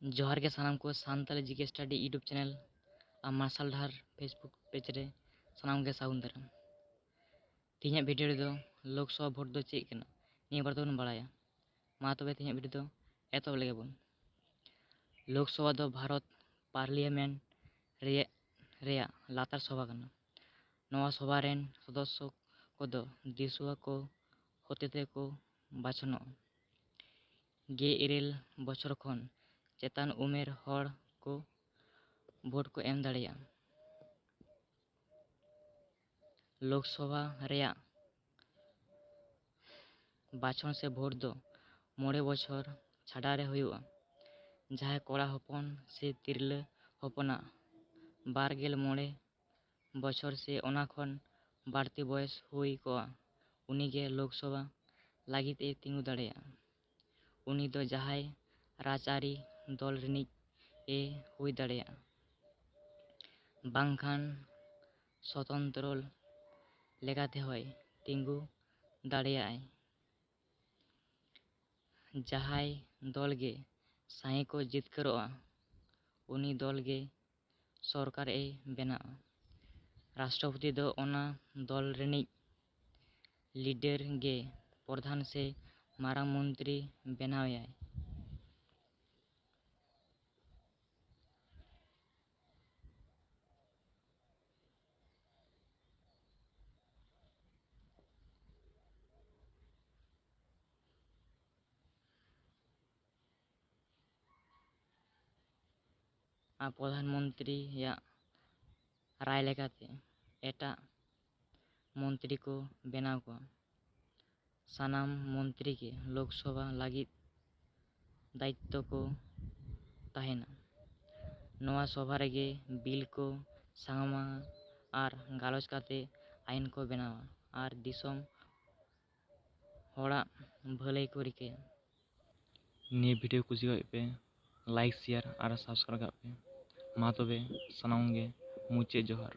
जोहार के सानाम को Santali GK study YouTube channel और मार्शल ढार फेसबुक पेज रे सानाम के साउन दाराम तीन वीडियो रे दो लोकसभा भोट दो चेक कना निया बार दोन बड़ाया मा तबे तीन वीडियो दो एतो लेगे बन लोकसभा दो भारत पार्लियामेंट रेया लातार सभा कना नवा सभा रेन सदस्य को दो दिसुआ को होतेते को बाछनो गे इरेल बछर खन चेतान उमेर हर को भोट को एम दाड़िया लोकसभा रेया बाछन से भोट दो मोड़े बछर छाड़ा रे हुआ जहाँ कोड़ा हपन से तिरले हपना बारगेल मोड़े बछर से ओना खन बाड़ती बयस हुई को उनीगे लोकसभा लागित ए तिंगु दाड़िया उनी दो जहाँ राजआरी दल रिनिज ए हुई दाड़िया बांखान स्वतंत्र लेगाते होय तिंगु दाड़िया जहाँ दल गे साई को जितकरोआ उनी दल गे सरकार ए बेना राष्ट्रपति दो ओना दल रिनिज लीडर गे प्रधान से मारांग मंत्री बेनावया आ प्रधानमंत्री या राय लेकाते एटा मंत्री को बेनाव को सानाम मंत्री के लोकसभा लागित दायित्व को तहेना नवा सभा रेगे बिल को सांगमा आर गालोच काते आईन को बेनावा आर दिसोम होड़ा भलाई को रिके निये वीडियो कुसी पे लाइक शेयर और सब्सक्राइब पे मा तबे सनाम गे मुचे जोहार।